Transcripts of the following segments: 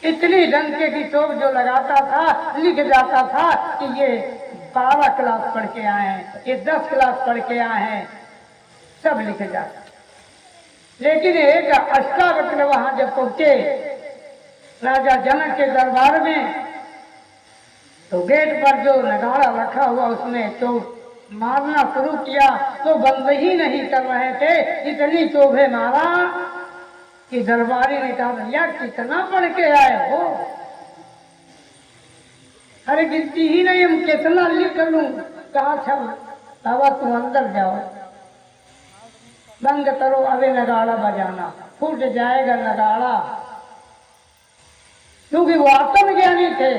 इतनी डंके की चोट जो लगाता था, लिख जाता था कि ये 12 क्लास पढ़ के आए हैं, ये 10 क्लास पढ़ के आए हैं, सब लिख जाता। लेकिन एक अष्टावक्र वहां जब पहुंचे राजा जनक के दरबार में, तो गेट पर जो नगाड़ा रखा हुआ उसमें चोट मारना शुरू किया तो बंद ही नहीं कर रहे थे। इतनी चोभे मारा कि दरबारी ने कहा, भैया कितना पढ़ के आए हो? अरे गिनती ही नहीं, हम कितना लिख लूं। कहा चल बाबा तुम अंदर जाओ, बंद करो, अभी नगाड़ा बजाना, फूट जाएगा नगाड़ा। क्योंकि वो आत्मज्ञानी थे,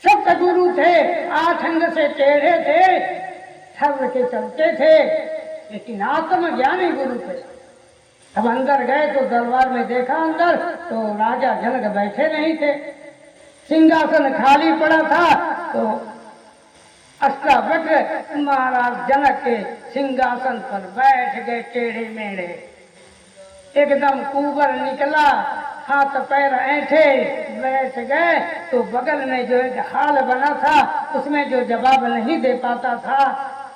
सतगुरु थे, 8 अंग से टेढ़े थे, सर्व के चलते थे, लेकिन आत्मज्ञानी गुरु थे। अब अंदर गए तो दरबार में देखा, अंदर तो राजा जनक बैठे नहीं थे, सिंहासन खाली पड़ा था। तो अष्टावक्र महाराज जनक के सिंहासन पर बैठ गए टेढ़े मेढ़े, एकदम कुंवर निकला, हाथ पैर ऐंठे बैठ गए। तो बगल में जो एक हाल बना था उसमें जो जवाब नहीं दे पाता था,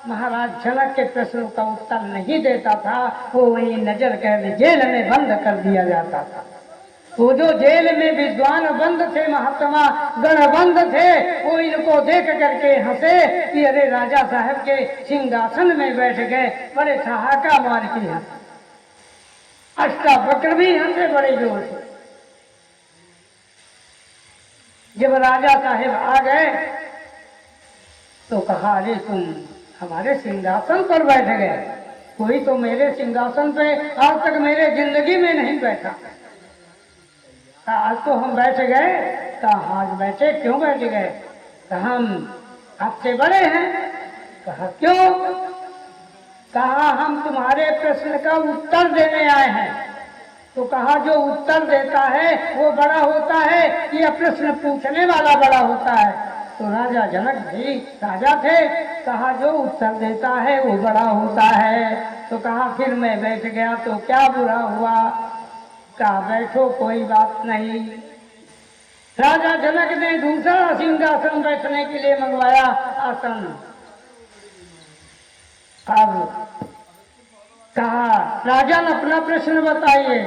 महाराज जनक के प्रश्नों का उत्तर नहीं देता था, वो वही नजर कर जेल में बंद कर दिया जाता था। वो जो जेल में विद्वान बंद थे, महात्मा गण बंद थे, वो इनको देख करके हंसे कि अरे राजा साहब के सिंहासन में बैठ गए, बड़े ठहाका मार के हंसे। अष्टावक्र भी हंसे बड़े जोर से। जब राजा साहब आ गए तो कहा, अरे तुम हमारे सिंहासन पर बैठ गए, कोई तो मेरे सिंहासन पे आज तक मेरे जिंदगी में नहीं बैठा। आज तो हम बैठ गए। कहा आज बैठे, क्यों बैठ गए? कहा हम आपसे बड़े हैं। कहा क्यों? कहा हम तुम्हारे प्रश्न का उत्तर देने आए हैं। तो कहा जो उत्तर देता है वो बड़ा होता है या प्रश्न पूछने वाला बड़ा होता है? तो राजा जनक जी राजा थे, कहा जो उत्तर देता है वो बड़ा होता है। तो कहा फिर मैं बैठ गया तो क्या बुरा हुआ? कहा बैठो कोई बात नहीं। राजा जनक ने दूसरा सिंहासन बैठने के लिए मंगवाया, आसन। अब कहा राजन अपना प्रश्न बताइए।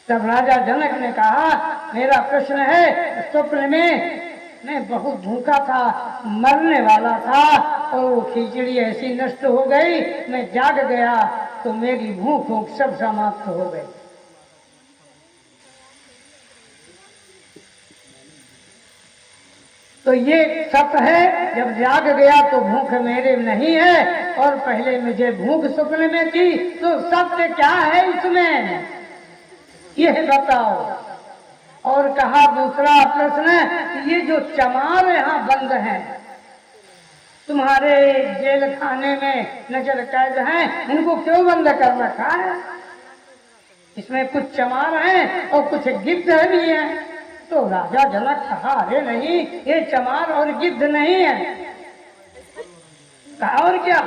तब राजा जनक ने कहा मेरा प्रश्न है, स्वप्न में मैं बहुत भूखा था, मरने वाला था, और वो खिचड़ी ऐसी नष्ट हो गई, मैं जाग गया तो मेरी भूख भूख सब समाप्त हो गई। तो ये सत्य है, जब जाग गया तो भूख मेरे नहीं है, और पहले मुझे भूख स्वप्न में थी, तो सत्य क्या है इसमें, यह बताओ। और कहा दूसरा प्रश्न, ये जो चमार यहाँ बंद हैं, तुम्हारे जेल खाने में नजर कैद हैं, इनको क्यों बंद कर रखा है? इसमें कुछ चमार हैं और कुछ गिद्ध भी हैं। तो राजा जनक कहा अरे नहीं, ये चमार और गिद्ध नहीं है। कहा और क्या?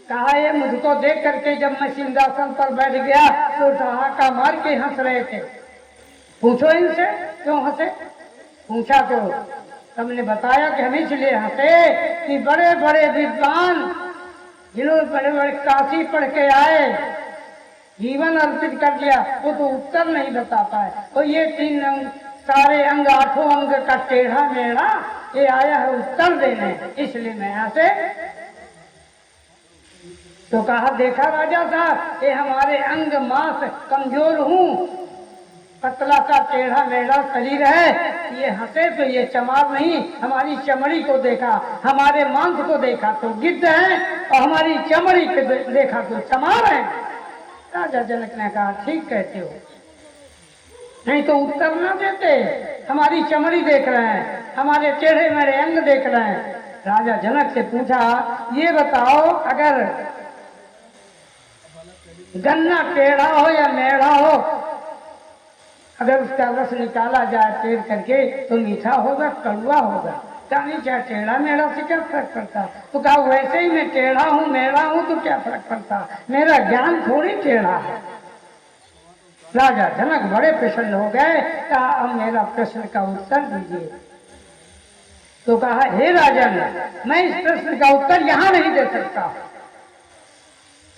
कहा ये मुझको देख करके जब मैं सिंहासन पर बैठ गया तो ठहाका मार के हंस रहे थे। पूछो इनसे क्यों हंसे? पूछा तो तुमने बताया कि हम इसलिए हंसे कि बड़े बड़े विद्वान जिन्होंने बड़े बड़े काशी पढ़ के आए, जीवन अर्पित कर दिया, वो तो उत्तर नहीं बता पाए। तो ये 3 अंग, सारे अंग, 8 अंग का टेढ़ा मेढ़ा, ये आया है उत्तर देने, इसलिए मैं यहाँ से। तो कहा देखा राजा साहब, ये हमारे अंग मांस कमजोर हूँ, पतला सा टेढ़ा मेढ़ा शरीर है, ये हंसे तो ये चमार नहीं, हमारी चमड़ी को देखा, हमारे मांस को देखा तो गिद्ध है, और हमारी चमड़ी को देखा तो चमार है। राजा जनक ने कहा ठीक कहते हो, नहीं तो उत्तर ना देते, हमारी चमड़ी देख रहे हैं, हमारे टेढ़े मेढ़े अंग देख रहे हैं। राजा जनक से पूछा ये बताओ, अगर गन्ना टेढ़ा हो या मेढ़ा हो, अगर उसका रस निकाला जाए पेड़ करके तो मीठा होगा कड़वा होगा, चाहे क्या टेढ़ा मेढ़ा से क्या फर्क पड़ता? तो कहा वैसे ही मैं टेढ़ा हूँ मेढ़ा हूँ तो क्या फर्क पड़ता, मेरा ज्ञान थोड़ी टेढ़ा है। राजा जनक बड़े प्रसन्न हो गए। कहा अब मेरा प्रश्न का उत्तर दीजिए। तो कहा हे राजन, मैं इस प्रश्न का उत्तर यहाँ नहीं दे सकता,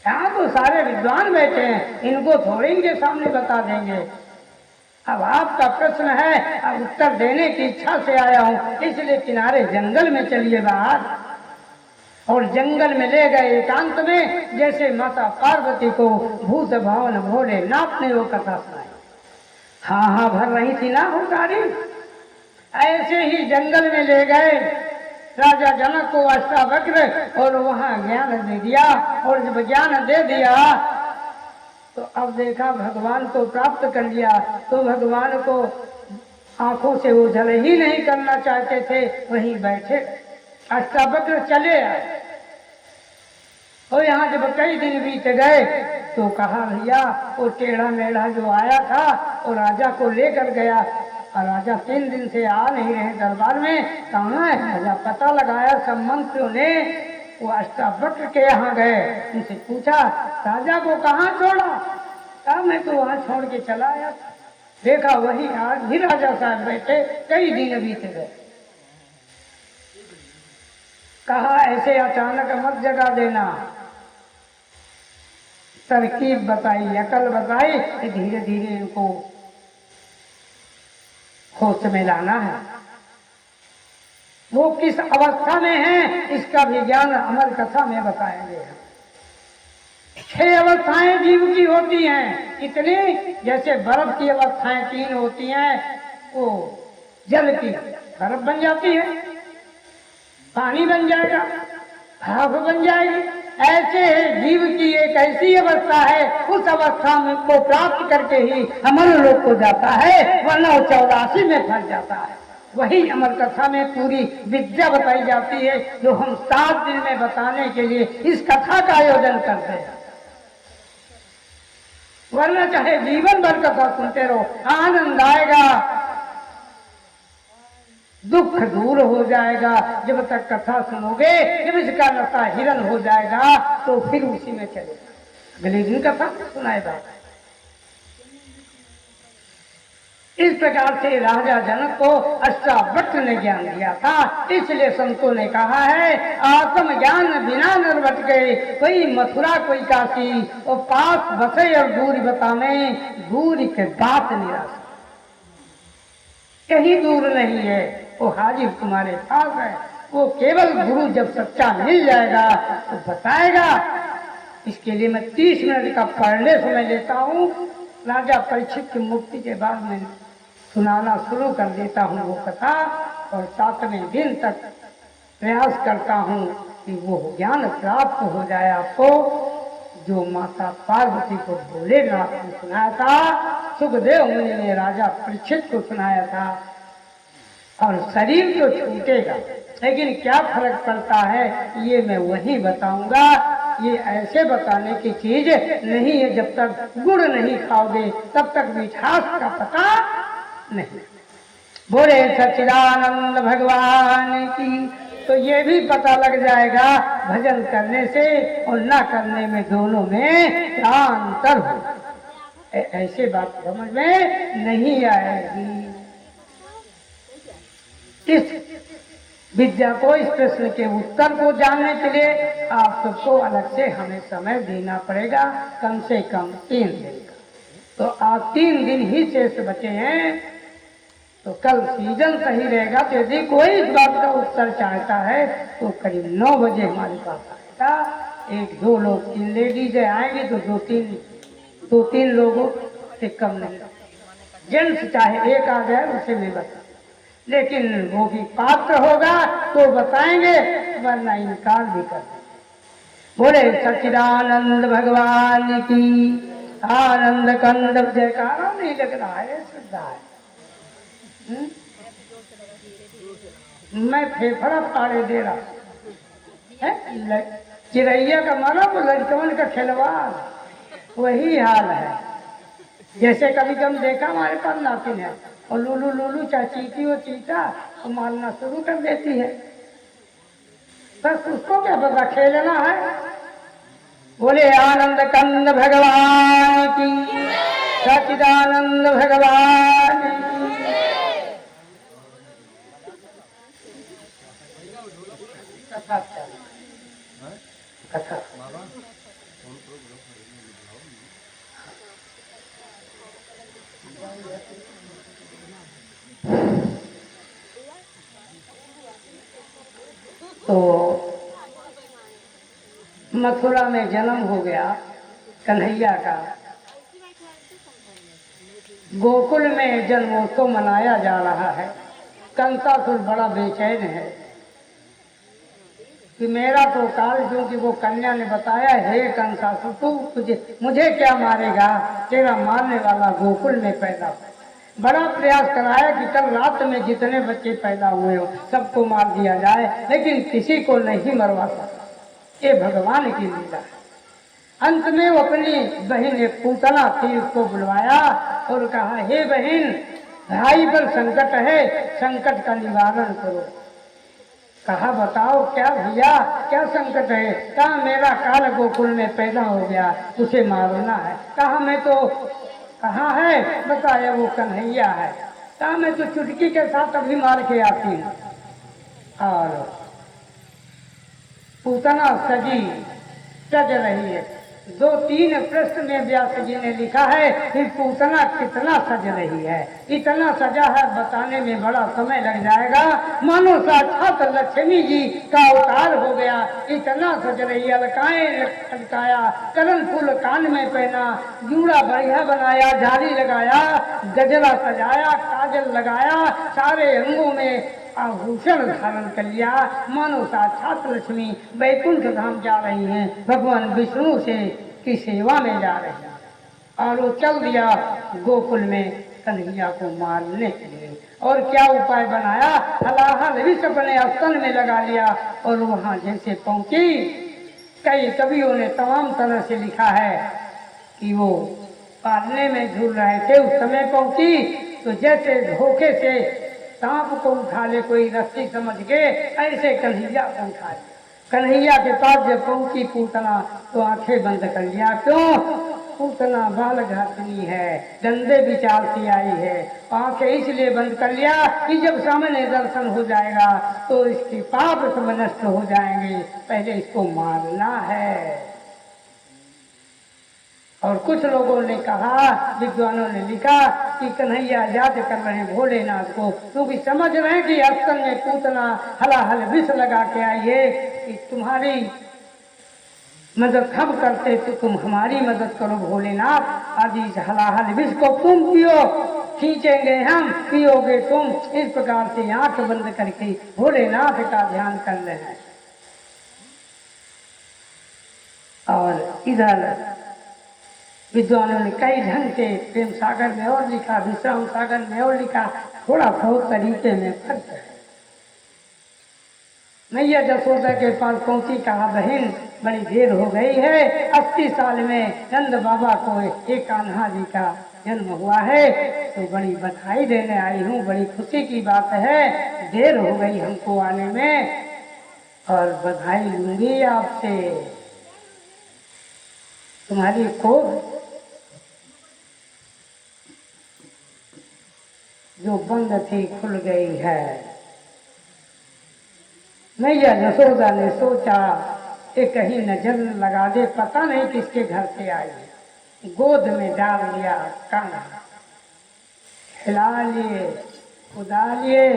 यहाँ तो सारे विद्वान बैठे हैं, इनको थोड़े इनके सामने बता देंगे। अब आपका प्रश्न है, अब उत्तर देने की इच्छा से आया हूँ, इसलिए किनारे जंगल में चलिए बाहर। और जंगल में ले गए एकांत में, जैसे माता पार्वती को भूत भवन भोलेनाथ ने वो कथा सुनाई। हाँ हाँ भर रही थी ना हुंकारी। ऐसे ही जंगल में ले गए राजा जनक को अष्टावक्र, और वहां ज्ञान दे दिया। और जब ज्ञान दे दिया तो अब देखा भगवान को प्राप्त कर लिया, तो भगवान को आंखों से ओझल ही नहीं करना चाहते थे, वहीं बैठे अष्टावक्र चले आए। और यहाँ जब कई दिन बीत गए तो कहा भैया वो टेढ़ा मेढ़ा जो आया था वो राजा को लेकर गया, और राजा 3 दिन से आ नहीं रहे दरबार में, कहाँ है राजा? पता लगाया सब मंत्रियों ने, वो अष्टावक्र के यहाँ गए, उनसे पूछा राजा को कहाँ छोड़ा? कहा मैं तो वहाँ छोड़ के चला आया। देखा वही आज भी राजा साहब बैठे, कई दिन बीत गए। कहा ऐसे अचानक मत जगा देना, तरकीब बताई, अकल बताई, धीरे धीरे इनको होश में लाना है। वो किस अवस्था में है इसका भी ज्ञान अमर कथा में बताएंगे। 6 अवस्थाएं जीव की होती हैं, इतनी जैसे बर्फ की अवस्थाएं 3 होती हैं, वो जल की बर्फ बन जाती है, पानी बन जाएगा, भाप बन जाएगी। ऐसे जीव की एक ऐसी अवस्था है, उस अवस्था में को प्राप्त करके ही अमर लोक को जाता है, वरना 84 में फंस जाता है। वही अमर कथा में पूरी विद्या बताई जाती है, जो हम 7 दिन में बताने के लिए इस कथा का आयोजन करते हैं। वरना चाहे जीवन भर कथा सुनते रहो, आनंद आएगा, दुख दूर हो जाएगा। जब तक कथा सुनोगे, जब इसका नशा हिरन हो जाएगा तो फिर उसी में चलेगा। अगले दिन कथा सुनाएगा। इस प्रकार से राजा जनक को अष्टावक्र ने ज्ञान दिया था। इसलिए संतों ने कहा है आत्म ज्ञान बिना नर भटके, कोई मथुरा कोई काशी, और पास बसे और दूरी बतावे, दूरी के बात निराश। कहीं दूर नहीं है, वो हाजिर तुम्हारे पास है। वो केवल गुरु जब सच्चा मिल जाएगा तो बताएगा। इसके लिए मैं 30 मिनट का पढ़ने समय लेता हूँ। राजा परीक्षित की मुक्ति के बाद मैं सुनाना शुरू कर देता हूँ वो कथा, और 7वें दिन तक प्रयास करता हूँ कि वो ज्ञान प्राप्त हो जाए आपको, जो माता पार्वती को भोलेनाथ ने सुनाया था, सुखदेव मुनि ने राजा परीक्षित को सुनाया था। और शरीर तो छूटेगा, लेकिन क्या फर्क पड़ता है ये मैं वही बताऊंगा। ये ऐसे बताने की चीज नहीं है, जब तक गुड़ नहीं खाओगे तब तक मिठास का पता नहीं। बोले सच्चिदानंद भगवान की। तो ये भी पता लग जाएगा भजन करने से और ना करने में, दोनों में क्या अंतर हो। ऐसे बात समझ में नहीं आएगी। इस विद्या को, इस प्रश्न के उत्तर को जानने के लिए आप सबको अलग से हमें समय देना पड़ेगा, कम से कम 3 दिन का। तो आप 3 दिन ही शेष बचे हैं, तो कल सीजन सही रहेगा। तो यदि कोई इस बात का उत्तर चाहता है तो करीब 9 बजे हमारे पास आएगा। 1-2 लोग, 3 लेडीज आएंगे तो 2-3 लोगों से कम नहीं। जेंट्स चाहे 1 आ जाए उसे भी बता, लेकिन वो भी पात्र होगा तो बताएंगे, वरना इनकार भी कर देंगे। बोले सच्चिदानंद भगवान की। आनंद कंद जयकारा नहीं लग रहा है, श्रद्धा है। मैं फेफड़ा फाड़े दे रहा है। चिड़ैया का मारा तो लड़कवन का खिलवाड़, वही हाल है। जैसे कभी कभी देखा हमारे पास नातिन है, और लूलू लूलू चाहे चीटी हो चीटा तो मारना शुरू कर देती है। बस उसको क्या पता खेलना है। बोले आनंद कंद भगवान की। सच्चिदानंद भगवान कथा कथा तो मथुरा में जन्म हो गया कन्हैया का। गोकुल में जन्मोत्सव मनाया जा रहा है। कंसासुर बड़ा बेचैन है कि मेरा तो काल, क्योंकि वो कन्या ने बताया, हे कंसासुर तू मुझे क्या मारेगा, तेरा मारने वाला गोकुल में पैदा हो। बड़ा प्रयास कराया कि कल रात में जितने बच्चे पैदा हुए हो सबको मार दिया जाए, लेकिन किसी को नहीं मरवा सका। ये भगवान की लीला है। अंत में वो अपनी बहन एक पूतना थी, उसको बुलवाया और कहा, हे बहन, भाई पर संकट है, संकट का निवारण करो। कहा, बताओ क्या भैया, क्या संकट है? कहा, मेरा काल गोकुल में पैदा हो गया, उसे मारना है। कहा, मैं तो कहाँ है? बताया, वो कन्हैया है। कहा, मैं तो चुटकी के साथ अभी मार के आती हूँ। और पूतना सज रही है। 2-3 प्रश्न में व्यास जी ने लिखा है कि पूतना कितना सज रही है। इतना सजा है, बताने में बड़ा समय लग जाएगा। मानो साक्षात लक्ष्मी जी का अवतार हो गया। इतना सज रही है, अलकाएं लटकाया, करण फूल कान में पहना, जूड़ा बढ़िया बनाया, झाड़ी लगाया, गजरा सजाया, काजल लगाया, सारे अंगों में आभूषण धारण कर लिया। मानो साक्षात लक्ष्मी वैकुंठ धाम जा रही हैं, भगवान विष्णु से की सेवा में जा रही हैं। और वो चल दिया गोकुल में कन्हैया को मारने के लिए। और क्या उपाय बनाया? हलाहल विष अपने स्तन में लगा लिया और वहां जैसे पहुंची, कई कवियों ने तमाम तरह से लिखा है कि वो पालने में झूल रहे थे, उस समय पहुंची तो जैसे धोखे से सांप को उठा ले कोई रस्सी समझ के, ऐसे कन्हैया को उठा ले। कन्हैया के पास जब पहुंची पूतना तो आंखें बंद कर लिया। क्यों? पूतना बाल घातनी है, गंदे विचार से आई है। आंखें इसलिए बंद कर लिया कि जब सामने दर्शन हो जाएगा तो इसके पाप सब नष्ट हो जाएंगे, पहले इसको मारना है। और कुछ लोगों ने कहा, विद्वानों ने लिखा कि कन्हैया याद कर रहे हैं भोलेनाथ को, क्योंकि समझ रहे हैं कि अस्तन में पूतना हलाहल विष लगा के आई है कि तुम्हारी मदद हम करते तो तुम हमारी मदद करो भोलेनाथ। आज इस हलाहल विष को तुम पियो, खींचेंगे हम, पियोगे तुम। इस प्रकार से आंख बंद करके भोलेनाथ का ध्यान कर रहे हैं। और इधर विद्वानों ने कई ढंग से प्रेम सागर में और लिखा, विश्राम सागर में और लिखा, थोड़ा बहुत तरीके में फर्क है। मैया जसोदा के पास पहुंची, कहा, बहन बड़ी देर हो गई है, 80 साल में नंद बाबा को एक कान्हा जी का जन्म हुआ है, तो बड़ी बधाई देने आई हूँ, बड़ी खुशी की बात है, देर हो गई हमको आने में और बधाई लूंगी आपसे। तुम्हारी कोख जो बंद थी खुल गई है। मैया यशोदा ने सोचा कि कहीं नजर लगा दे, पता नहीं किसके घर से आई। गोद में डाल लिया कान्हा, खिला लिए, उदा लिए,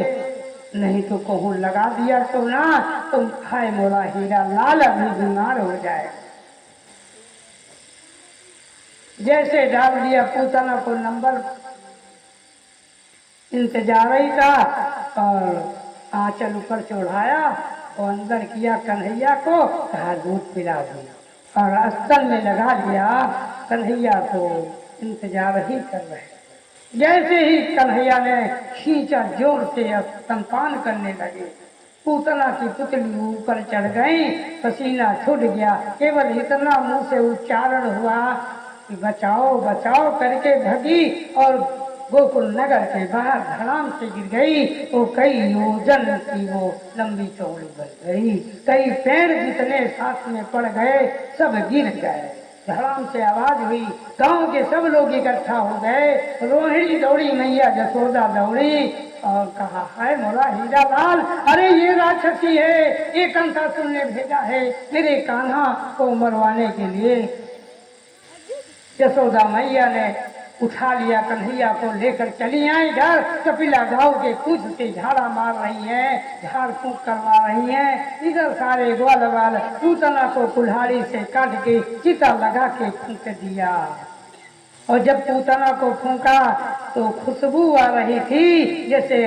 नहीं तो कहूँ लगा दिया तो ना, तुम खाए मोरा हीरा लाल अभी बीमार हो जाए। जैसे डाल दिया, पूतना को नंबर इंतजार ही था और आंचल ऊपर चढ़ाया और अंदर किया कन्हैया को, कहा दूध पिला दिया और स्तन में लगा लिया। कन्हैया को इंतजार ही कर रहे। जैसे ही कन्हैया ने खींचा, जोर से स्तनपान करने लगे, पूतना की पुतली ऊपर चढ़ गई, पसीना छूट गया। केवल इतना मुंह से उच्चारण हुआ कि बचाओ बचाओ करके भगी और गोकुल नगर के बाहर धड़ाम से गिर गई। तो कई योजन की वो लंबी चौड़ी बन गई, कई पेड़ जितने साथ में पड़ गए सब गिर गए। धड़ाम से आवाज हुई, गांव के सब लोग इकट्ठा हो गए। रोहिणी दौड़ी, मैया जसोदा दौड़ी और कहा, है मोला हीरा लाल, अरे ये राक्षसी है, ये कंसासुर ने भेजा है मेरे कान्हा को मरवाने के लिए। यशोदा मैया ने उठा लिया कन्हैया को, लेकर चली आई घर। कपिला गांव के पूछ से झाड़ा मार रही है, झाड़ फूंक करवा रही है। इधर सारे ग्वाल वाल पूतना को कुल्हाड़ी से काट के चिता लगा के फूंक दिया। और जब पूतना को फूंका तो खुशबू आ रही थी जैसे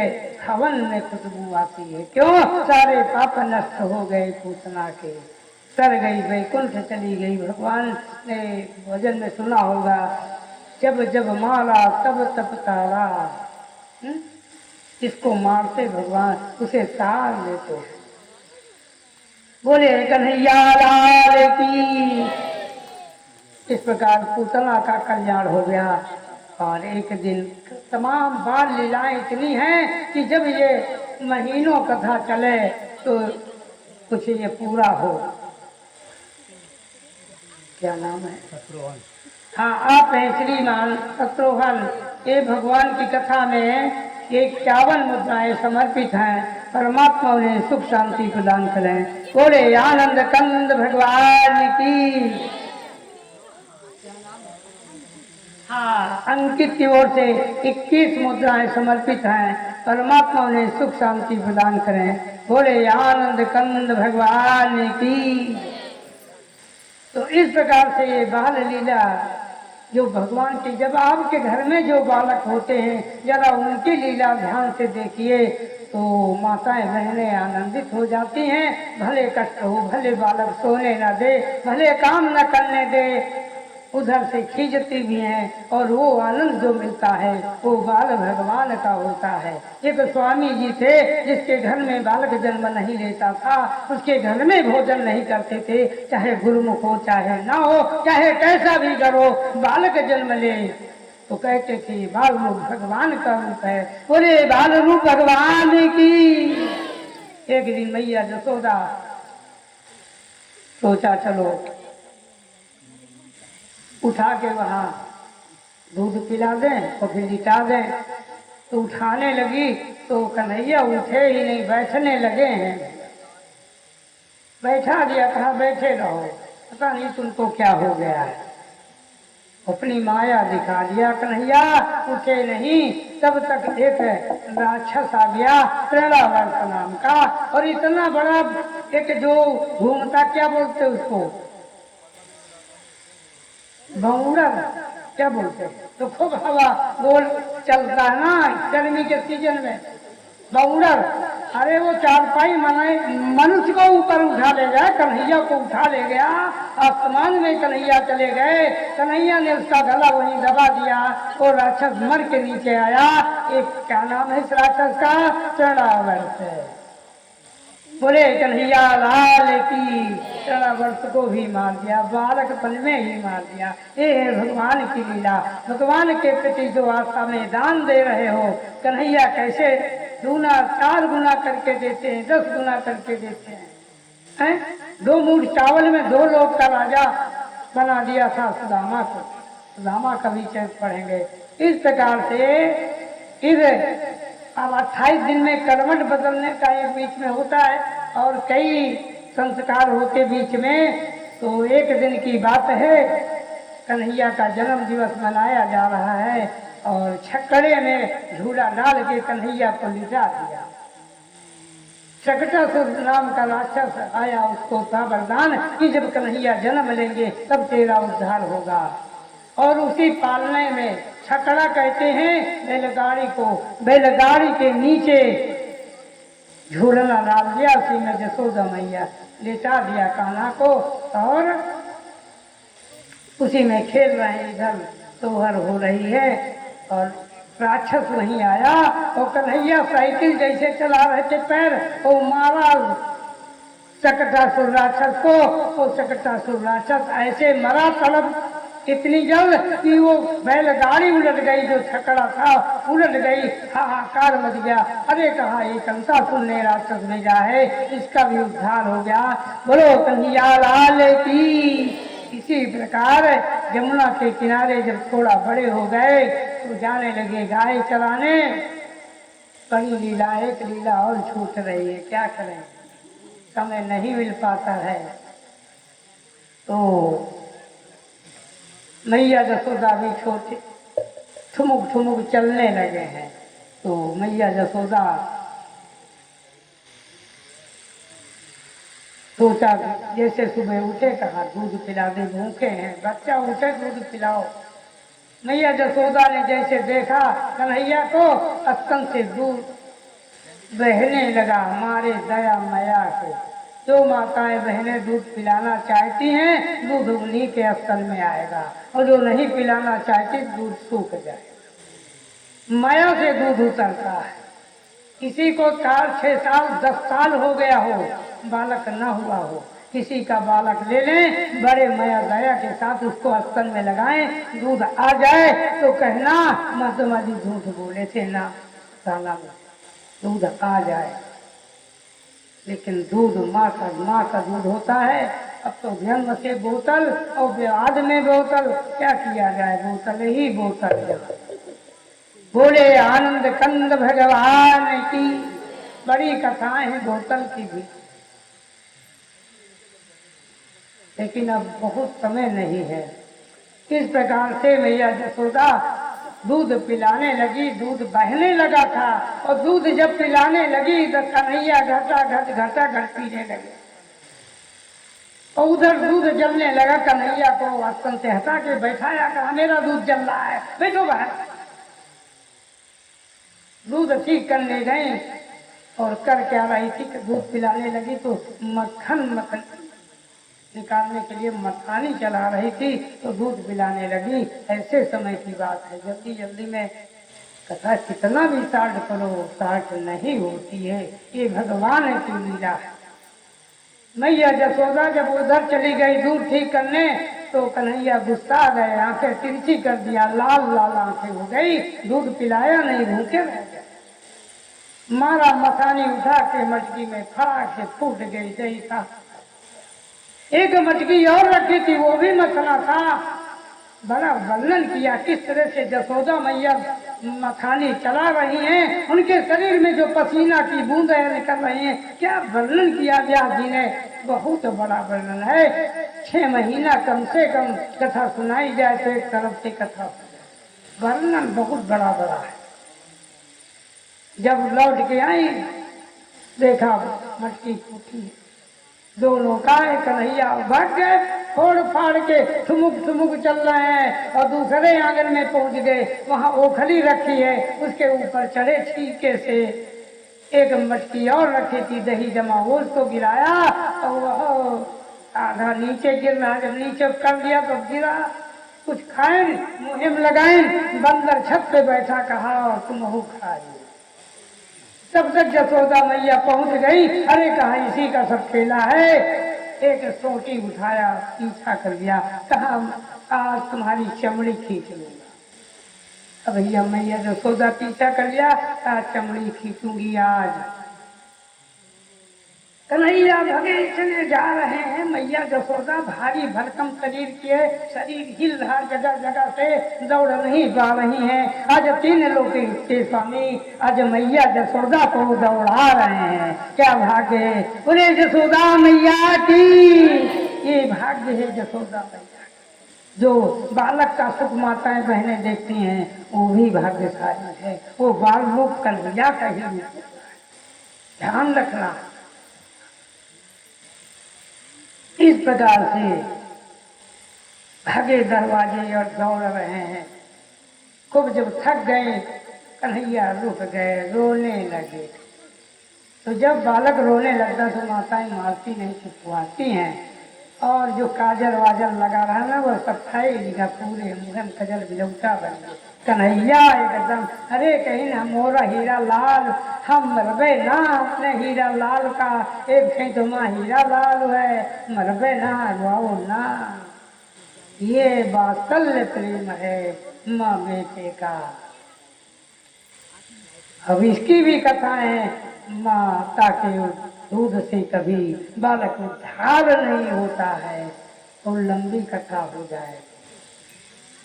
हवन में खुशबू आती है। क्यों? सारे पाप नष्ट हो गए पूतना के, तर गई, वैकुंठ चली गई। भगवान ने भजन में सुना होगा, जब जब मारा तब तब तारा। जिसको मारते भगवान उसे तार लेते। बोले कन्हैया लाल की। इस प्रकार पूतना का कल्याण हो गया। और एक दिन तमाम बाल लीलाएं इतनी हैं कि जब ये महीनों कथा चले तो कुछ ये पूरा हो। क्या नाम है? शत्रुघ्न। हाँ, आप हैं श्रीमान शत्रुघ्न। ये भगवान की कथा में ये 51 मुद्राएं समर्पित हैं। परमात्मा उन्हें सुख शांति प्रदान करें। बोले आनंद कंद भगवान की। हाँ, अंकित की ओर से 21 मुद्राएं समर्पित हैं। परमात्मा उन्हें सुख शांति प्रदान करें। बोले आनंद कंद भगवान की। तो इस प्रकार से ये बाल लीला जो भगवान की, जब आपके घर में जो बालक होते हैं जरा उनकी लीला ध्यान से देखिए तो माताएं बहनें आनंदित हो जाती हैं। भले कष्ट हो, भले बालक सोने न दे, भले काम न करने दे, उधर से खींचती भी हैं। और वो आनंद जो मिलता है वो बाल भगवान का होता है। एक स्वामी जी थे जिसके घर में बालक जन्म नहीं लेता था, उसके घर में भोजन नहीं करते थे, चाहे गुरुमुख हो चाहे ना हो, चाहे कैसा भी करो, बालक जन्म ले तो कहते थे बाल रूप भगवान का रूप है। बोले बाल रूप भगवान की। एक दिन मैया जसोदा सोचा चलो उठा के वहाँ दूध पिला दें और फिर लिटा दें। तो उठाने लगी तो कन्हैया उठे ही नहीं, बैठने लगे हैं। बैठा दिया, कहा बैठे रहो, पता नहीं तुमको क्या हो गया है। अपनी माया दिखा दिया। कन्हैया उठे नहीं, तब तक एक राक्षस आ गया प्रणवार्थ नाम का, और इतना बड़ा एक जो घूमता, क्या बोलते उसको, बौड़र क्या बोलते हैं, तो खूब हवा गोल चलता है ना गर्मी के सीजन में, बौड़र। अरे वो चारपाई मनुष्य को ऊपर उठा ले गया, कन्हैया को उठा ले गया, आसमान में कन्हैया चले गए। कन्हैया ने उसका गला वहीं दबा दिया, वो राक्षस मर के नीचे आया। एक क्या नाम है इस राक्षस का? चढ़ावर्त। बोले कन्हैया लाल की। चढ़ावर्त को भी मार दिया, बालक पल में ही मार दिया। ये है भगवान की लीला। भगवान के प्रति जो आस्था में दान दे रहे हो, कन्हैया कैसे दूना 4 गुना करके देते हैं, 10 गुना करके देते हैं। 2 मूठ चावल में 2 लोग का राजा बना दिया था सुदामा को। सुदामा का भी चरित्र पढ़ेंगे। इस प्रकार से इधर अब 28 दिन में करवट बदलने का एक बीच में होता है और कई संस्कार होते बीच में। तो एक दिन की बात है, कन्हैया का जन्म दिवस मनाया जा रहा है और छक्कड़े में झूला डाल के कन्हैया को लिटा दिया। शकटासुर नाम का राक्षस आया, उसको था वरदान कि जब कन्हैया जन्म लेंगे तब तेरा उद्धार होगा। और उसी पालने में छकड़ा कहते हैं बैलगाड़ी को, बैलगाड़ी के नीचे झूलना डाल दिया, उसी में जसोदा मैया लेटा दिया कान्हा को और उसी में खेल रहे हैं। इधर सोहर हो रही है और राक्षस वहीं आया और कन्हैया साइकिल जैसे चला रहे थे पैर, वो मारा शकटासुर राक्षस को। वो शकटासुर राक्षस ऐसे मरा तड़प इतनी जल्द कि वो बैलगाड़ी उलट गई, जो छकड़ा था उलट गई, हाहाकार मच गया। अरे कहा ये कंसासुर ने राक्षस भेजा है, इसका भी उद्धार हो गया। बोलो कन्हैया लाल की। इसी प्रकार यमुना के किनारे जब थोड़ा बड़े हो गए तो जाने लगे गाय चराने। बड़ी लीला, एक लीला और छूट रही है, क्या करें, समय नहीं मिल पाता है। तो मैया जसोदा भी छोटे ठुमुक ठुमुक चलने लगे हैं। तो मैया जसोदा सोचा, जैसे सुबह उठे कहा दूध पिला दे, भूखे हैं, बच्चा उठे दूध पिलाओ। मैया जसोदा ने जैसे देखा कन्हैया को, स्तन से दूध बहने लगा। मारे दया मैया के, जो माताएं बहनें दूध पिलाना चाहती हैं दूध उन्हीं के स्तन में आएगा, और जो नहीं पिलाना चाहती दूध सूख जाएगा। माया से दूध उतरता है। किसी को 4, 6 साल 10 साल हो गया हो, बालक न हुआ हो, किसी का बालक ले लें, बड़े माया दया के साथ उसको स्तन में लगाएं, दूध आ जाए तो कहना मधुमती झूठ बोले थे ना, साला में दूध आ जाए। लेकिन दूध माँ का दूध होता है। अब तो जन्म से बोतल और बाद में बोतल, क्या किया जाए, बोतल ही बोतल। बोले आनंद कंद भगवान की, बड़ी कथाएं हैं बोतल की भी। लेकिन अब बहुत समय नहीं है। इस प्रकार से मैया जसोदा दूध पिलाने लगी, दूध बहने लगा था, और दूध जब पिलाने लगी तो कन्हैया घटा पीने लगे, और उधर दूध जलने लगा। कन्हैया को स्तन से हटा के बैठाया, कहा मेरा दूध जल रहा है, बैठो बाहर। दूध ठीक करने गए और कर क्या रही थी कि दूध पिलाने लगी तो मक्खन निकालने के लिए मथानी चला रही थी, तो दूध पिलाने लगी। ऐसे समय की बात है, जल्दी जल्दी में कथा कितना भी साठ करो साठ नहीं होती है, ये भगवान की लीला है। मैया जसोदा जब उधर चली गई दूध ठीक करने, तो कन्हैया गुस्सा आ गए, आंखें तिरछी कर दिया, लाल लाल आंखें हो गई, दूध पिलाया नहीं, भूखे रह गए। मारा मथानी उठा के मटकी में फटाक से फूट गई। दही था, एक मटकी और रखी थी, वो भी मथना था। बड़ा वर्णन किया किस तरह से जसोदा मैया मखानी चला रही हैं, उनके शरीर में जो पसीना की बूंदें निकल रही हैं, क्या वर्णन किया व्यास जी ने, बहुत बड़ा वर्णन है। 6 महीना कम से कम कथा सुनाई जाए तो एक तरफ से कथा, वर्णन बहुत बड़ा बड़ा है। जब लौट के आई देखा मटकी फूटी, दोनों का कन्हैया भाग गए, फोड़ फाड़ के ठुमुक चल रहे हैं, और दूसरे आंगन में पहुंच गए। वहां ओखली रखी है, उसके ऊपर चढ़े छीके से एक मटकी और रखी थी दही जमा, वो उसको गिराया और वह आधा नीचे गिर रहा। जब नीचे कर दिया तो गिरा, कुछ खाए मुहिम लगाए, बंदर छत पे बैठा, कहा और तुम हो खाए। तब तक जसोदा मैया पहुंच गई, अरे कहा इसी का सब खेला है। एक सोटी उठाया, पीछा कर दिया, कहा आज तुम्हारी चमड़ी खींच लूंगा। अब भैया मैया जसोदा पीछा कर लिया, कहा चमड़ी खींचूंगी आज। कन्हैया भगे चले जा रहे हैं, मैया जसोदा भारी भरकम शरीर के, शरीर हिल रहा, जगह जगह से दौड़ नहीं पा रही हैं। आज 3 लोग के स्वामी आज मैया जसोदा को दौड़ा रहे हैं, क्या भाग्य है। बोले जसोदा मैया की, ये भाग्य है जसोदा मैया, जो बालक का सुख माताएं बहनें देखती हैं वो भी भाग्यशाली है। वो बाल रूप कन्हैया का ही रूप है, ध्यान रखना। इस प्रकार से भागे दरवाजे और दौड़ रहे हैं। खूब जब थक गए कन्हैया रुक गए, रोने लगे। तो जब बालक रोने लगता तो माताएं मारती नहीं, चुपवाती हैं, और जो काजल वाजल लगा रहा ना वो सब खाएगा, पूरे मुँह में कजल बिलौटा बन गए। कन्हैया एकदम, अरे कहीं ना मोरा हीरा लाल, हम मरबे ना अपने हीरा लाल का, एक थे तो माँ हीरा लाल है, मरबे ना रुआओ ना। ये वात्सल्य प्रेम है माँ बेटे का। अब इसकी भी कथा है, माता के दूध से कभी बालक उद्धार नहीं होता है। और लंबी कथा हो जाए।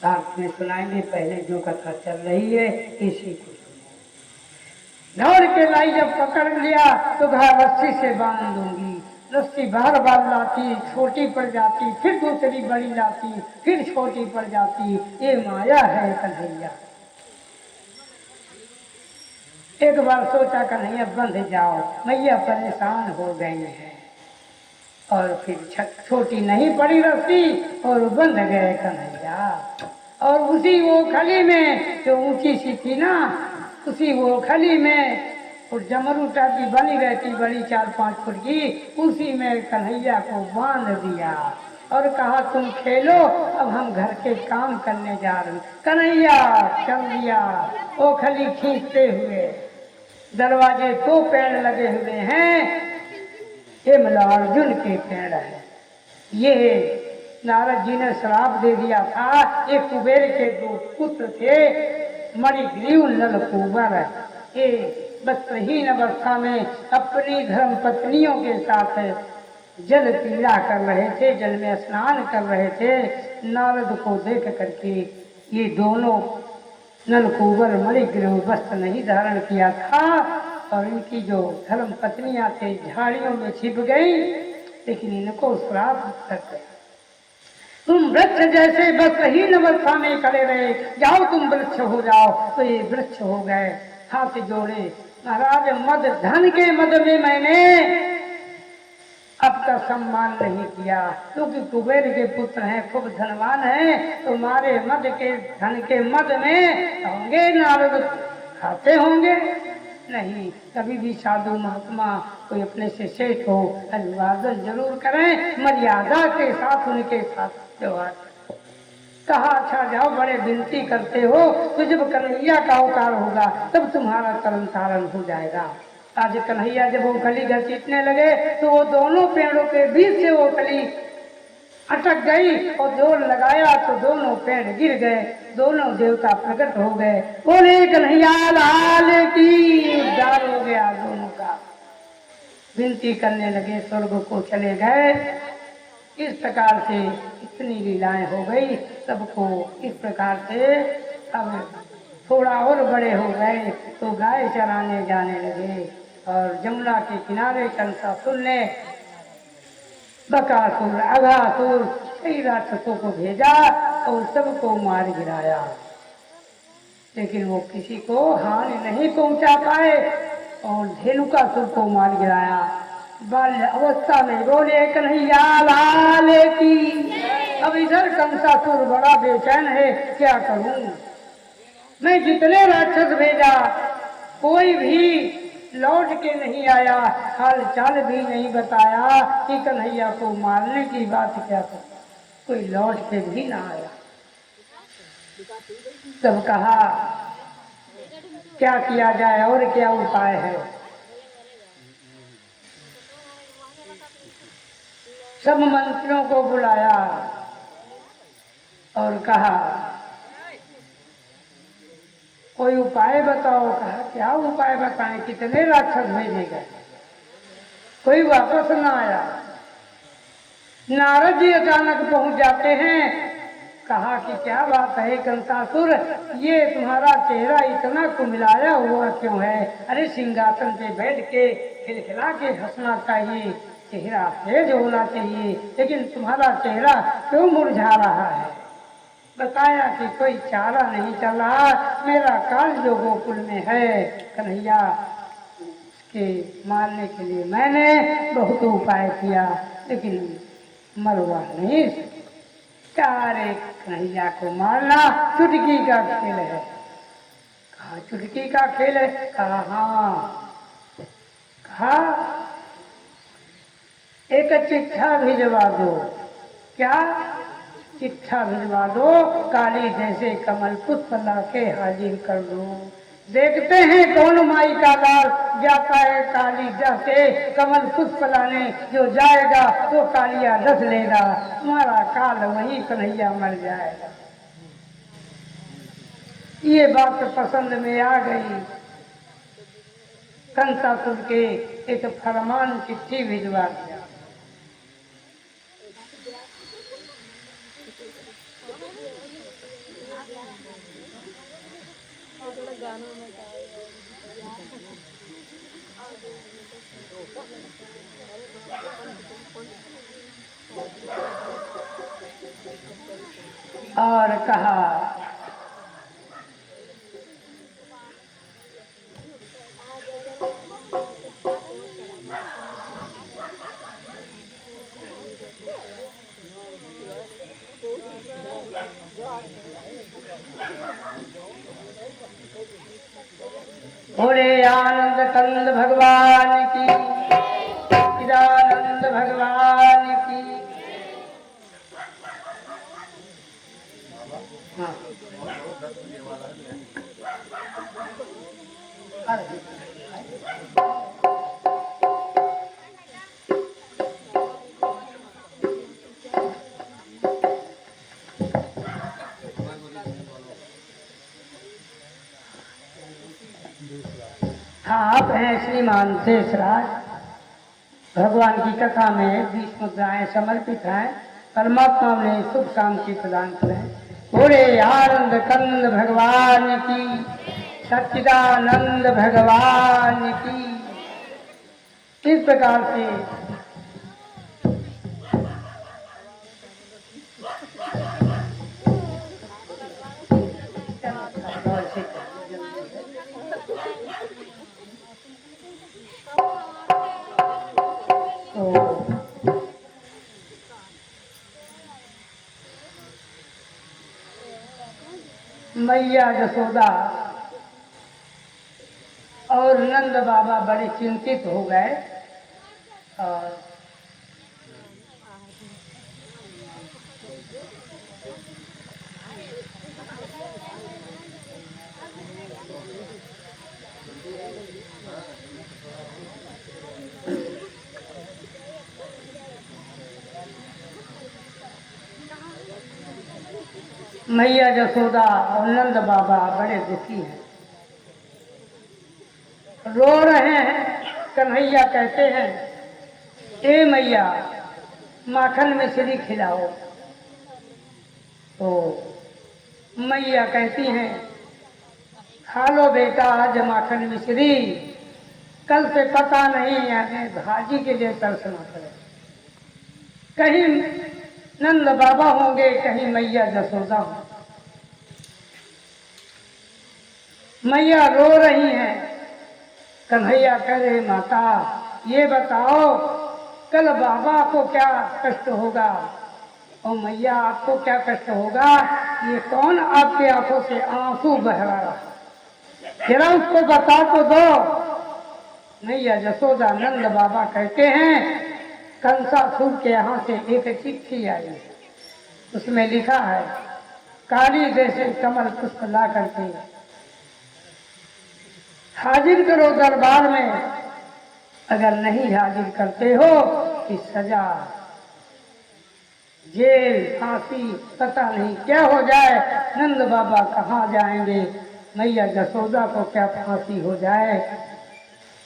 रात में सुनाएंगे, पहले जो कथा चल रही है इसी को सुनो। दौड़ के लाई जब पकड़ लिया तो कहा रस्सी से बांध दूंगी। रस्सी बार बार लाती, छोटी पड़ जाती, फिर दूसरी बड़ी लाती, फिर छोटी पड़ जाती। ये माया है कन्हैया। एक बार सोचा कन्हैया बंध जाओ, मैया परेशान हो गई है। और फिर छोटी नहीं पड़ी रस्सी और बंध गए कन्हैया। और उसी वो खली में जो ऊंची सी थी ना, उसी वो खली में और जमरू टाटी बनी रहती बड़ी 4-5 फुट की, उसी में कन्हैया को बांध दिया और कहा तुम खेलो, अब हम घर के काम करने जा रहे हैं। कन्हैया चल दिया वो खली खींचते हुए। दरवाजे 2 पेड़ लगे हुए हैं, ये मल्लार्जुन के पेड़ है। ये नारद जी ने श्राप दे दिया था। एक कुबेर के 2 पुत्र थे, मणिग्रीव नल कुबर। ये वस्त्रहीन अवस्था में अपनी धर्म पत्नियों के साथ जल क्रीड़ा कर रहे थे, जल में स्नान कर रहे थे। नारद को देख करके ये दोनों नलकुबर मणिग्रीव वस्त्र नहीं धारण किया था और इनकी जो धर्म पत्नियां थे झाड़ियों में छिप गई, लेकिन इनको श्राप तक गया। तुम वृक्ष जैसे वस्त्रहीन अवस्था में खड़े रहे, जाओ तुम वृक्ष हो जाओ। तो ये वृक्ष हो गए, हाथ जोड़े। महाराज मद धन के मद में मैंने आपका सम्मान नहीं किया, क्योंकि कुबेर के पुत्र हैं, खूब धनवान हैं, तो मारे मद के धन के मद में होंगे नारद खाते होंगे नहीं। कभी भी साधु महात्मा कोई अपने से सेठ हो, अभिवादन जरूर करें, मर्यादा के साथ उनके साथ व्यवहार। कहा अच्छा जाओ, बड़े विनती करते हो, तो जब कन्हैया का अवतार होगा तब तुम्हारा कर्म तारण हो जाएगा। आज कन्हैया जब वो कली घसीटने लगे तो वो दोनों पेड़ों के बीच से वो कली अटक गई और जोर लगाया तो दोनों पेड़ गिर गए, दोनों देवता प्रकट हो गए। बोले कन्हैया लाल की, उद्धार हो गया दोनों का। विनती करने लगे, स्वर्ग को चले गए। इस प्रकार से इतनी लीलाएं हो गई सबको। इस प्रकार से अब थोड़ा और बड़े हो गए तो गाय चराने जाने लगे और जमुना के किनारे कंसासुर ने बकासुर, अघासुर कई राक्षसों को भेजा और सबको मार गिराया, लेकिन वो किसी को हानि नहीं पहुंचा पाए और धेनुकासुर को मार गिराया। बाल्य अवस्था में बोले कन्हैया लाल की। अब इधर कंसासुर बड़ा बेचैन है, क्या करूं मैं, जितने राक्षस भेजा कोई भी लौट के नहीं आया, हाल चाल भी नहीं बताया कि कन्हैया को मारने की बात क्या कर, कोई लौट के भी ना आया। तब कहा क्या किया जाए और क्या उपाय है। सब मंत्रियों को बुलाया और कहा कोई उपाय बताओ। कहा क्या उपाय बताएं, कितने राक्षस भेजे गए, कोई वापस ना आया। नारद जी अचानक पहुंच जाते हैं। कहा कि क्या बात है कंसासुर, ये तुम्हारा चेहरा इतना कुमिलाया हुआ क्यों है। अरे सिंहासन पे बैठ के खिलखिला के हंसना चाहिए, चेहरा तेज होना चाहिए, लेकिन तुम्हारा चेहरा क्यों मुरझा रहा है। बताया कि कोई चारा नहीं चल रहा, मेरा काल जो गोकुल में है कन्हैया के मारने के लिए मैंने बहुत उपाय किया, लेकिन मरवा नहीं। चारे कन्हैया को मारना चुटकी का खेल है। कहा चुटकी का खेल है। कहा हाँ। कहा एक चिट्ठा भिजवा दो। क्या चिट्ठा भिजवा दो, काली जैसे कमल पुष्प लाके हाजिर कर दो। देखते हैं कौन माई का लाल जाता है काली जैसे कमल पुष्प लाने, जो जाएगा तो कालिया दस लेगा, तुम्हारा काल वही कन्हैया मर जाएगा। ये बात पसंद में आ गई। कंसासुर के एक फरमान चिट्ठी भिजवा दिया। और कहा बोले आनंद कंद भगवान की, चिदानंद भगवान की। हाँ। हाँ, आप हैं श्रीमान शेषराज। भगवान की कथा में 20 मुद्राएं समर्पित हैं। परमात्मा ने सुख शांति प्रदान करें। बोले आनंद कंद भगवान की, सच्चिदानंद भगवान की। इस प्रकार से मैया यशोदा और नंद बाबा बड़े चिंतित हो गए और मैया यशोदा और नंद बाबा बड़े दुखी हैं, रो रहे हैं। कन्हैया कहते हैं, ए मैया माखन मिश्री खिलाओ। तो मैया कहती हैं, खा लो बेटा आज माखन मिश्री, कल से पता नहीं आगे भाजी के लिए तरसना पड़े। कहीं नंद बाबा होंगे, कहीं मैया यशोदा होंगे। मैया रो रही हैं। कन्हैया कह रहे, माता ये बताओ कल बाबा को क्या कष्ट होगा और मैया आपको क्या कष्ट होगा? ये कौन आपके आंखों से आंसू बह रहा है, जरा उसको बता तो दो। मैया यशोदा नंद बाबा कहते हैं, कंसासुर के यहाँ से एक चिट्ठी आई है, उसमें लिखा है, काली जैसे कमल पुष्प ला करके हाजिर करो दरबार में, अगर नहीं हाजिर करते हो कि सजा, जेल, फांसी, पता नहीं क्या हो जाए। नंद बाबा कहाँ जाएंगे, मैया यशोदा को क्या फांसी हो जाए,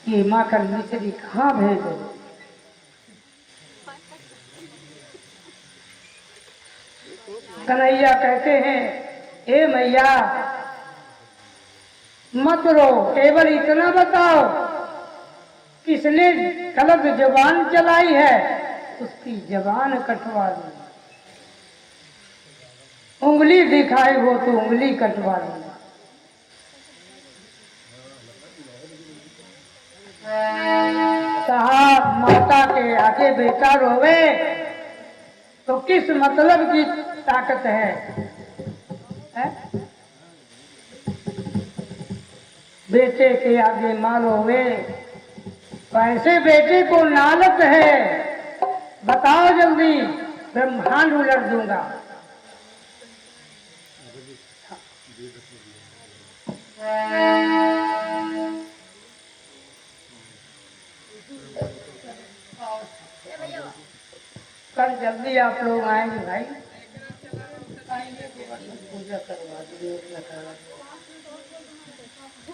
ये माखन मिश्री कहाँ भेजो। कन्हैया कहते हैं, ए मैया मत रो, केवल इतना बताओ किसने गलत जबान चलाई है, उसकी जबान कटवा दो। उंगली दिखाई हो तो उंगली कटवा दो। साहब माता के आगे बेटा रोवे तो किस मतलब की ताकत है? बेटे के आगे माँ रोवे तो ऐसे बेटे को नालत है, बताओ जल्दी, ब्रह्मांड उलट दूंगा। कल जल्दी आप लोग आएंगे भाई, पूजा करवा दीजिए।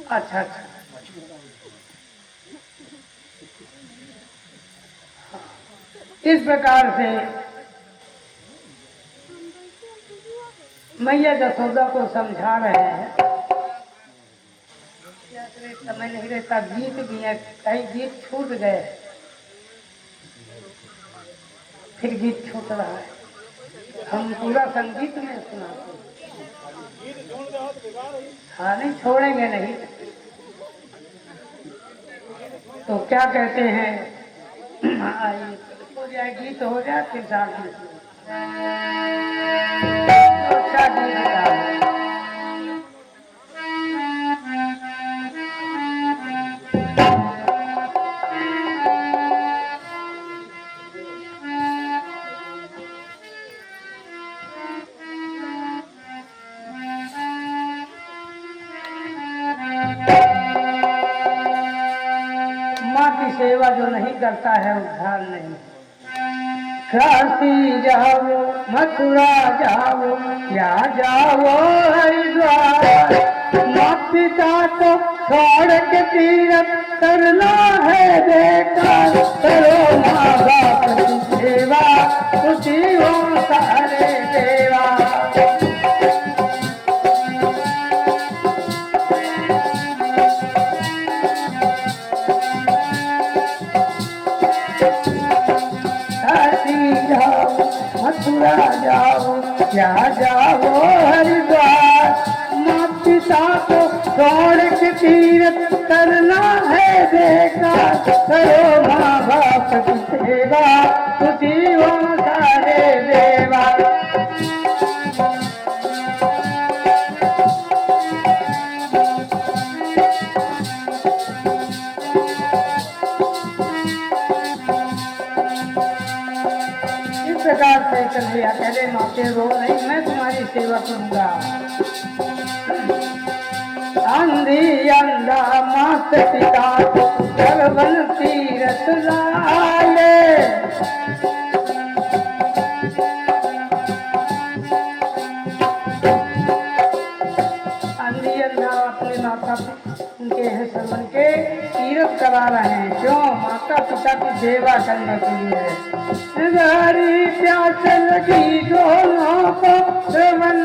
अच्छा अच्छा, इस प्रकार से मैया यशोदा को समझा रहे हैं। समय नहीं रहता, गीत भी है, कई गीत छूट गए, फिर गीत छूट रहा है, हम पूरा संगीत में सुनाते हैं। हाँ नहीं छोड़ेंगे नहीं। तो क्या कहते हैं, हो जाए गीत हो जाए फिर साथ में अच्छा गीत गाओ। माँ की सेवा जो नहीं करता है उद्धार नहीं। काशी जाओ मथुरा जाओ या जाओ हरिद्वार, माँ पिता को छोड़ के तीरथ करना है बेकार, करो माँ बाप की सेवा उसी हो सारे देवा। मथुरा जाओ या जाओ हरिद्वार, माँ पिता को छोड़ के तीरथ करना है बेकार, करो माँ बाप की सेवा उसी हो सारे देवा। प्रकार से चल दिया, पहले माते रो नहीं, मैं तुम्हारी सेवा करूंगा। अंधी अंधा मात पिता चलवन तीरथ लाए, अंधी अंधा अपने माता उनके हैं सरवन के तीरथ करा रहे हैं, क्यों? माता पिता की सेवा करने के लिए। गहरी प्यास लगी दोनों को श्रवण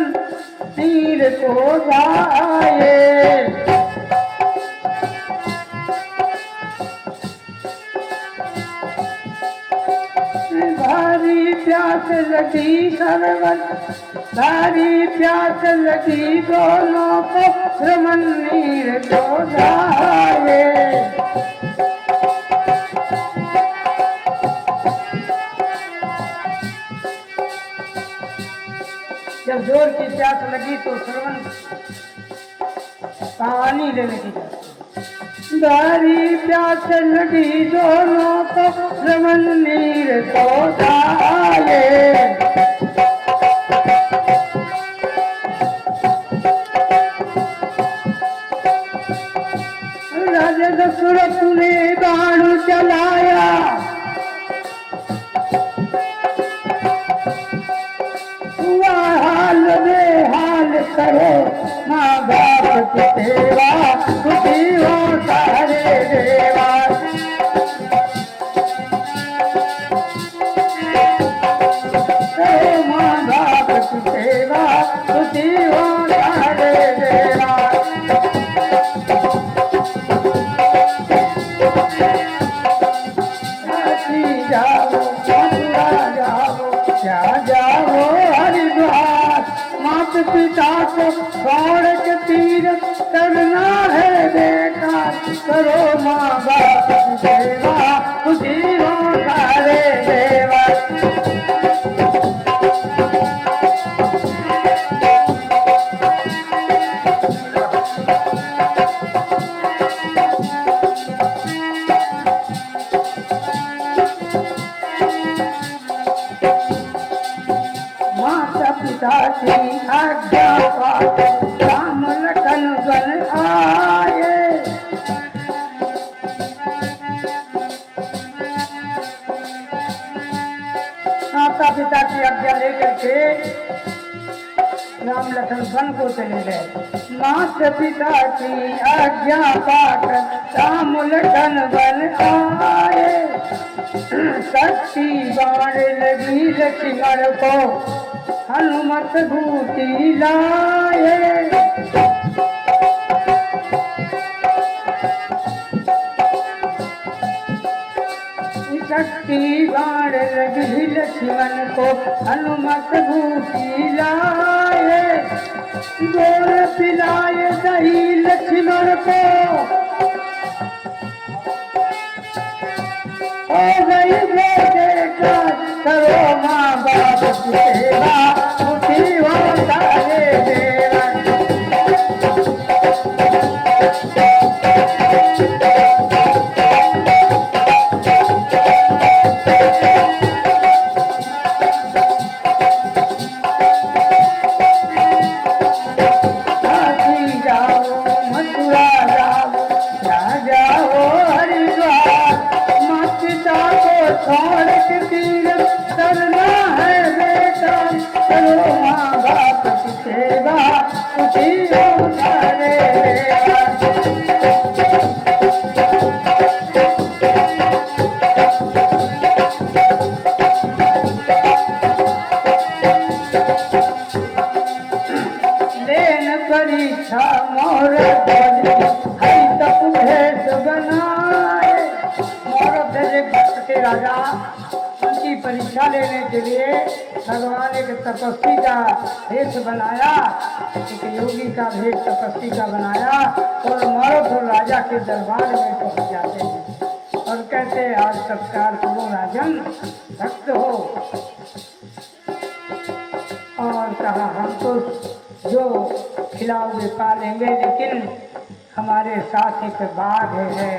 तीर को जाए, भारी प्यास लगी श्रवण, भारी प्यास लगी दोनों को श्रवण तीर को जाए। जब जोर की प्यास लगी तो श्रवण पानी लेने की भारी प्यास लगी दोनों को श्रवण नीर को जाए। राजा दशरथ ने बाण चलाया, हाल में हाल करो माँ बाप की सेवा खुशी हो सारे देवा। करो माँ बाप की सेवा खुशी हो सारे देवा। काशी जाओ मथुरा जाओ या जाओ हरिद्वार, मात पिता को छोड़ के तीरथ करना है बेकार, करो माँ बाप की सेवा उसी हो सारे देवा। माता पिता की आज्ञा पाकर राम लखन वन आए, माता पिता की आज्ञा लेकर के राम लखन वन को चले गए। माता पिता की आज्ञा पाकर राम लखन वन आए, शक्ति बाण लगी लक्ष्मण को हनुमत भूति लाए। की बाण लगी लक्ष्मण को हनुमत भूखी लाए, गोर पिलाए दही लक्ष्मण को, हो गई बेटे का करो माँ बाप की सेवा, उठी होता है देवा। छोड़ के तीरथ करना है बेटा, करो माँ बाप की सेवा, उठी होता है देवा। लेन परीक्षा मोर हरि तप भेष बनाए। मोर भक्त के राजा उनकी परीक्षा लेने के लिए भगवान एक तपस्वी का भेष बनाया, एक योगी का भेष तपस्वी का बनाया और मौरव और राजा के दरबार में पहुंच जाते हैं और कहते हैं आज सत्कार करो राजन, भक्त हो। और कहा हम तो जो खिलाओगे पालेंगे, लेकिन हमारे साथ एक बाघ है,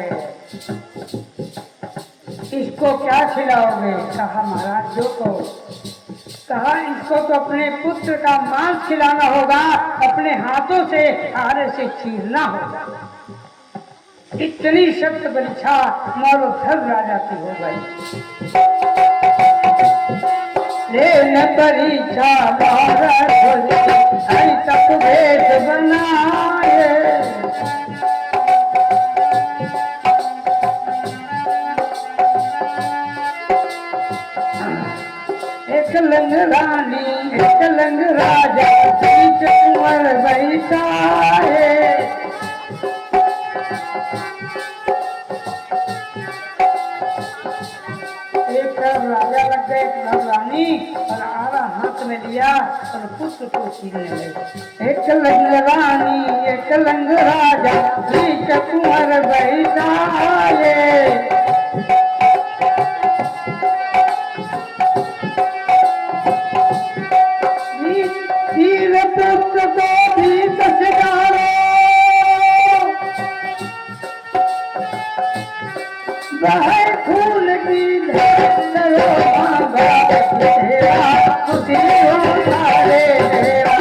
इसको क्या खिलाओगे? कहा महाराज जो को। कहा इसको तो अपने पुत्र का मांस खिलाना होगा, अपने हाथों से आरे से चीरना होगा। इतनी सख्त परीक्षा मौरव राजा की हो गई। लेन परीक्षा तप भेष बनाए, एक लंग रानी एक लंग राजा बीच कुंवर बैठा है। एक तरफ राजा लग गए, एक तरफ रानी, और आरा हाथ में लिया और पुत्र को छीनने लगे। एक लंग रानी एक लंग राजा बीच कुंवर बैठा है। पुत्र को भी दशकारो, बहे खून की करो माँ बाप की सेवा, खुशी होता है देवा।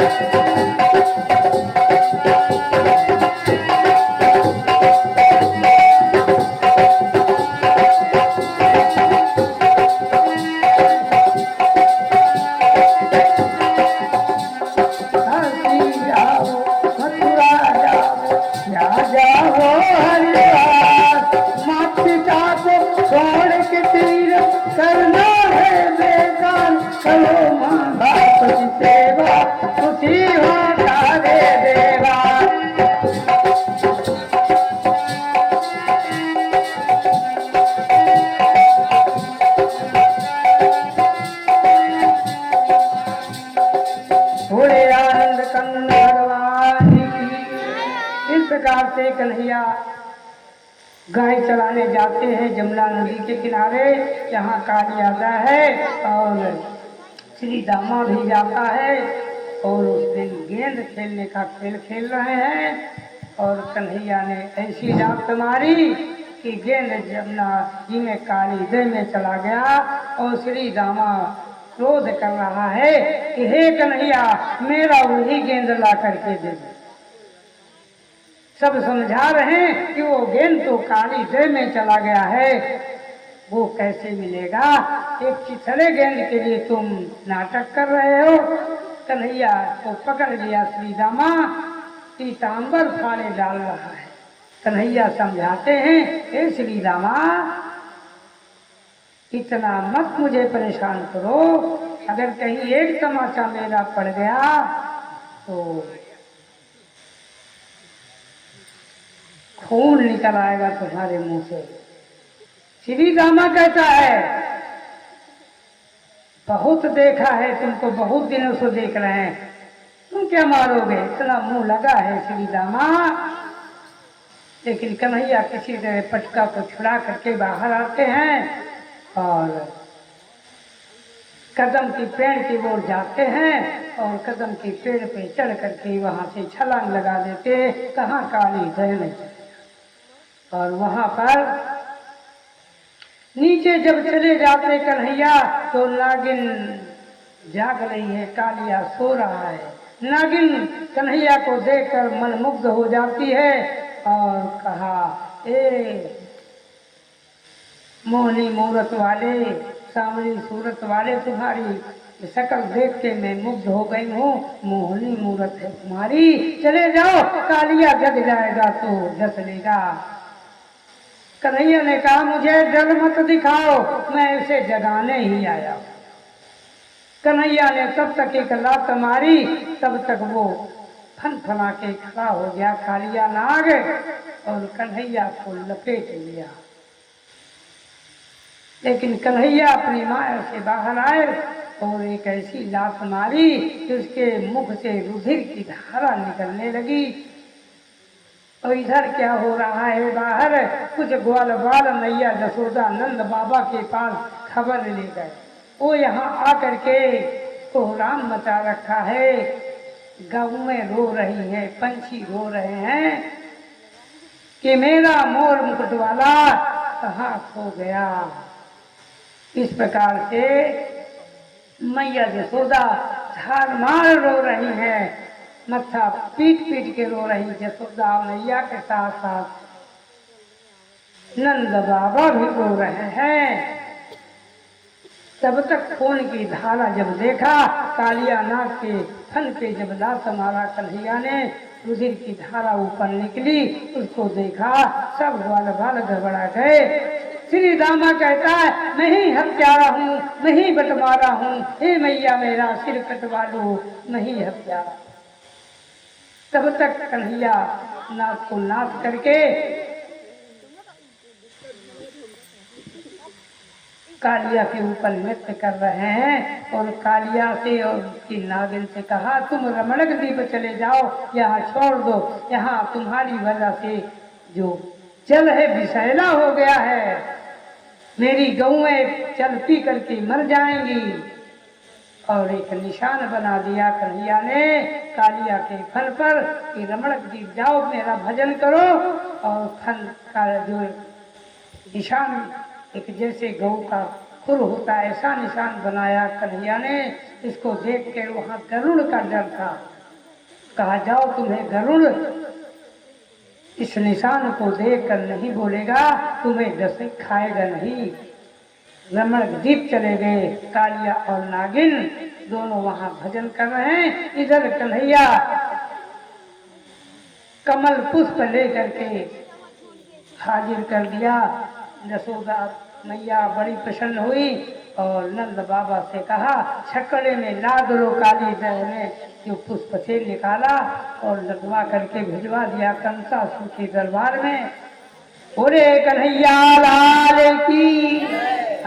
से कन्हैया गाय चराने जाते हैं जमुना नदी के किनारे, यहाँ काली आता है और श्री दामा भी जाता है और उस दिन गेंद खेलने का खेल खेल रहे हैं और कन्हैया ने ऐसी लात मारी कि गेंद जमुना जी में काली दे में चला गया और श्री दामा क्रोध कर रहा है कि हे कन्हैया मेरा वही गेंद ला करके दे दे। सब समझा रहे हैं कि वो गेंद तो काली दे में चला गया है, वो कैसे मिलेगा, एक चिथड़े गेंद के लिए तुम नाटक कर रहे हो। कन्हैया को पकड़ लिया श्री दामा, पीताम्बर फाड़े डाल रहा है। कन्हैया समझाते हैं हे श्री दामा इतना मत मुझे परेशान करो, अगर कहीं एक तमाचा मेरा पड़ गया तो खून निकल आएगा तुम्हारे मुंह से। श्री दामा कहता है बहुत देखा है तुमको, बहुत दिनों से देख रहे हैं, तुम क्या मारोगे, इतना मुंह लगा है श्री दामा। लेकिन कन्हैया किसी तरह पटका को छुड़ा करके बाहर आते हैं और कदम की पेड़ की ओर जाते हैं और कदम के पेड़ पे चढ़ करके वहां से छलांग लगा देते, कहाँ काली जय। और वहां पर नीचे जब चले जाते कन्हैया तो नागिन जाग रही है, कालिया सो रहा है। नागिन कन्हैया को देखकर मनमुग्ध हो जाती है और कहा, ए मोहनी मूरत वाले, सावली सूरत वाले, तुम्हारी शकल देख के मैं मुग्ध हो गई हूँ, मोहनी मूरत है तुम्हारी, चले जाओ, कालिया जग जाएगा तो जस लेगा। कन्हैया ने कहा, मुझे डर मत दिखाओ, मैं इसे जगाने ही आया। कन्हैया ने तब तक एक लात मारी, तब तक वो फन फना के खड़ा हो गया कालिया नाग और कन्हैया को लपेट लिया। लेकिन कन्हैया अपनी माया से बाहर आए और एक ऐसी लात मारी कि उसके मुख से रुधिर की धारा निकलने लगी। और इधर क्या हो रहा है, बाहर कुछ ग्वाल बाल मैया जसोदा नंद बाबा के पास खबर ले गए। वो यहाँ आकर के कोहराम मचा रखा है, गौएं रो रही है, पंछी रो रहे हैं कि मेरा मोर मुकुट वाला कहाँ खो गया। इस प्रकार से मैया जसोदा झार मार रो रही है, मत्था पीट पीट के रो रही जसोदा मैया के साथ साथ नंद बाबा भी रो रहे हैं। तब तक खून की धारा जब देखा, कालिया नाग के फन पे जब लात मारा कन्हैया ने, रुधिर की धारा ऊपर निकली, उसको देखा, सब ग्वाल बाल घबरा गए। श्री दामा कहता है, मैं ही हत्यारा हूँ, मैं ही बंटवारा हूँ, हे मैया मेरा सिर कटवा लो, मैं ही हत्यारा। तब तक कन्हैया नाग को नाश करके कालिया के ऊपर नृत्य कर रहे हैं और कालिया से और उसकी नागिन से कहा, तुम रमणक द्वीप चले जाओ, यहाँ छोड़ दो, यहाँ तुम्हारी वजह से जो जल है विषैला हो गया है, मेरी गौएं चल पी करके मर जाएंगी। और एक निशान बना दिया कन्हैया ने कालिया के फन पर कि रमणक द्वीप जाओ, मेरा भजन करो। और फन का जो निशान एक जैसे गौ का खुर होता है ऐसा निशान बनाया कन्हैया ने। इसको देख के वहां गरुड़ का डर था, कहा जाओ तुम्हें गरुड़ इस निशान को देख कर नहीं बोलेगा, तुम्हें डसे खाएगा नहीं। रमण द्वीप चले गए, कालिया और नागिन दोनों वहां भजन कर रहे हैं। इधर कन्हैया कमल पुष्प लेकर के हाजिर कर दिया। यशोदा मैया बड़ी प्रसन्न हुई और नंद बाबा से कहा, छकड़े में लाद लो। काली ने जो पुष्प से निकाला और लगवा करके भिजवा दिया कंसासुर के दरबार में। बोले कन्हैया लाल की,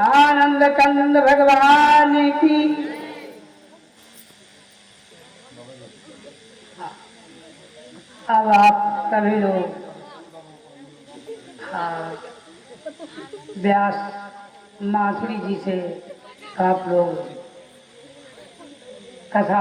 आनंद कंद भगवान की। अब आप सभी लोग व्यास माधुरी जी से आप लोग कथा